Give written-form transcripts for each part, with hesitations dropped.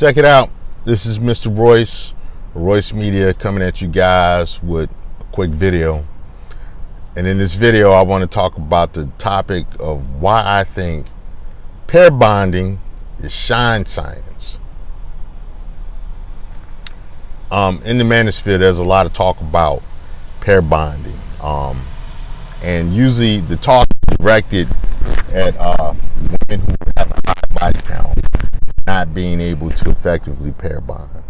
Check it out. This is Mr. Royce Media, coming at you guys with a quick video. And in this video, I want to talk about the topic of why I think pair bonding is Shyne-Science. In the manosphere, there's a lot of talk about pair bonding. And usually the talk is directed at women who have a high body count not being able to effectively pair bond.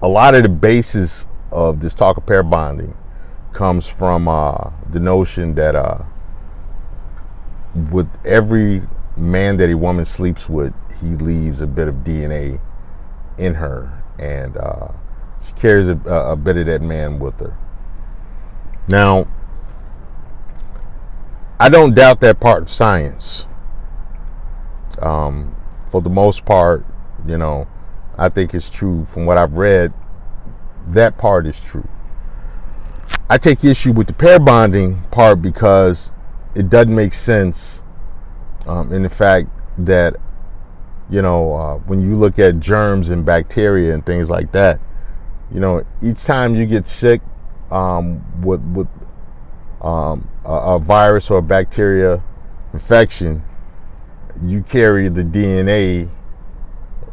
A lot of the basis of this talk of pair bonding comes from the notion that with every man that a woman sleeps with, he leaves a bit of DNA in her, and she carries a bit of that man with her. Now, I don't doubt that part of science. For the most part, I think it's true. From what I've read, that part is true. I take issue with the pair bonding part because it doesn't make sense in the fact that, when you look at germs and bacteria and things like that, each time you get sick with a virus or a bacteria infection, you carry the DNA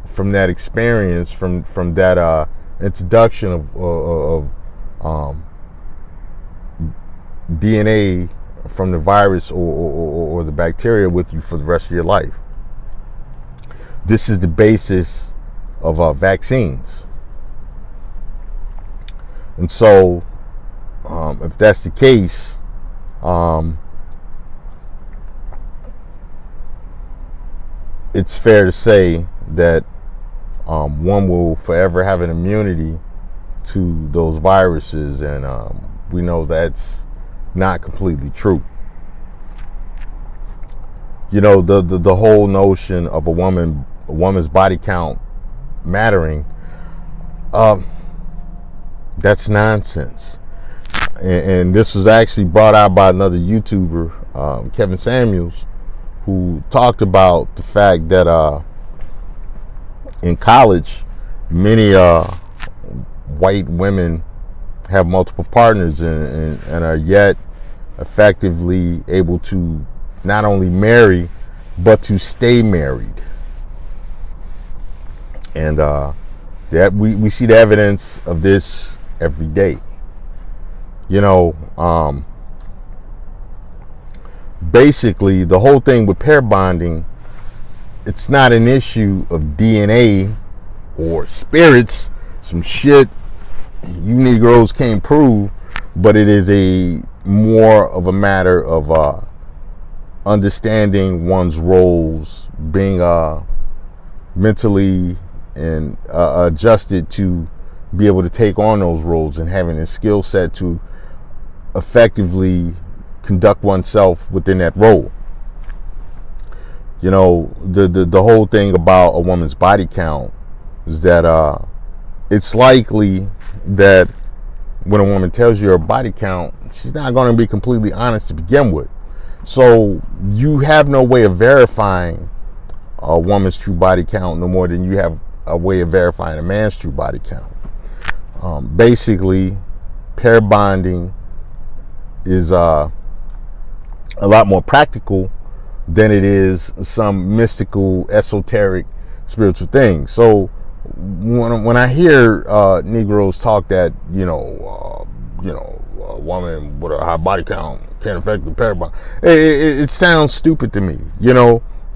from that experience, from that introduction of DNA from the virus or the bacteria with you for the rest of your life. This is the basis of vaccines. And so, if that's the case, it's fair to say that one will forever have an immunity to those viruses, and we know that's not completely true. The whole notion of a woman's body count mattering, that's nonsense. And this was actually brought out by another YouTuber, Kevin Samuels, who talked about the fact that in college, many white women have multiple partners and are yet effectively able to not only marry, but to stay married. And that we see the evidence of this every day. Basically, the whole thing with pair bonding, it's not an issue of DNA or spirits, some shit you Negroes can't prove, but it is more of a matter of understanding one's roles, being mentally and adjusted to be able to take on those roles, and having a skill set to effectively conduct oneself within that role. The whole thing about a woman's body count is that it's likely that when a woman tells you her body count, she's not going to be completely honest to begin with. So you have no way of verifying a woman's true body count no more than you have a way of verifying a man's true body count. Basically, pair bonding is a lot more practical than it is some mystical, esoteric, spiritual thing. So when I hear Negroes talk that a woman with a high body count can't affect the pair bond, it sounds stupid to me.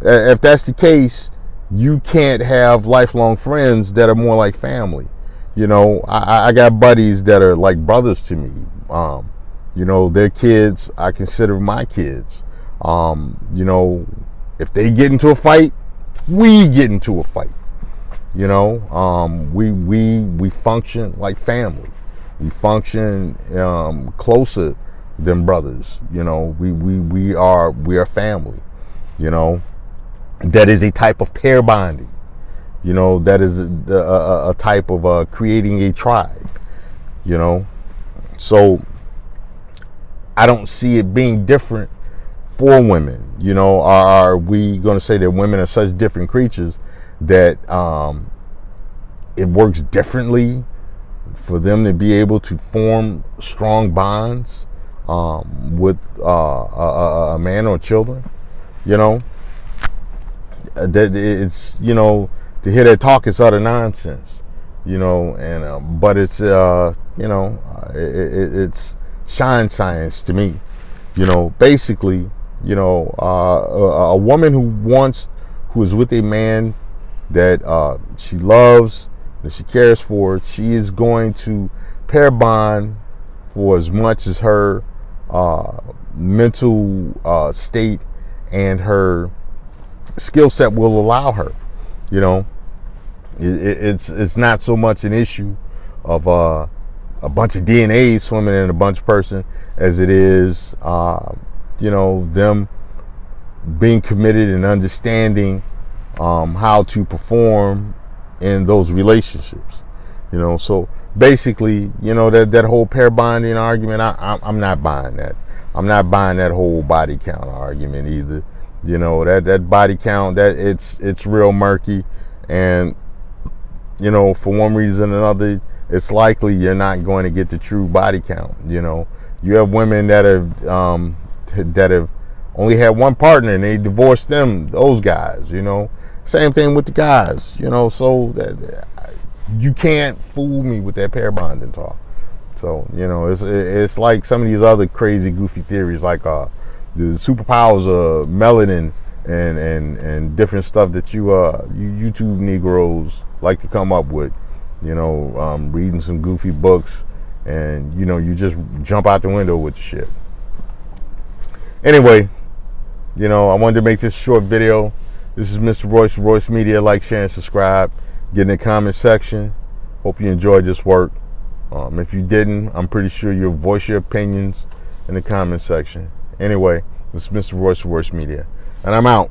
If that's the case, you can't have lifelong friends that are more like family. I got buddies that are like brothers to me. Their kids, I consider my kids. If they get into a fight, we get into a fight. We function like family. We function closer than brothers. We are family. That is a type of pair bonding. That is a type of creating a tribe. So I don't see it being different for women? You know, are we going to say that women are such different creatures that it works differently for them to be able to form strong bonds with a man or children? You know, that it's, you know, to hear that talk is utter nonsense. You know, and but it's you know, it's Shyne-Science to me. You know, basically, you know, a woman who is with a man that she loves, that she cares for, she is going to pair bond for as much as her mental state and her skill set will allow her. You know, it's not so much an issue of a bunch of DNA swimming in a bunch of person as it is, you know, them being committed and understanding how to perform in those relationships. You know, so basically, you know, that whole pair bonding argument, I'm not buying that. I'm not buying that whole body count argument either. You know, that body count, that it's real murky, and you know, for one reason or another, it's likely you're not going to get the true body count. You know, you have women that have only had one partner and they divorced them, those guys. You know, same thing with the guys. You know, so that you can't fool me with that pair bonding talk. So, you know, it's like some of these other crazy, goofy theories, like the superpowers of melanin and different stuff that you YouTube Negroes like to come up with. You know, reading some goofy books, and you know, you just jump out the window with the shit. Anyway, you know, I wanted to make this short video. This is Mr. Royce Media. Like, share, and subscribe. Get in the comment section. Hope you enjoyed this work. If you didn't, I'm pretty sure you'll voice your opinions in the comment section. Anyway, this is Mr. Royce Media, and I'm out.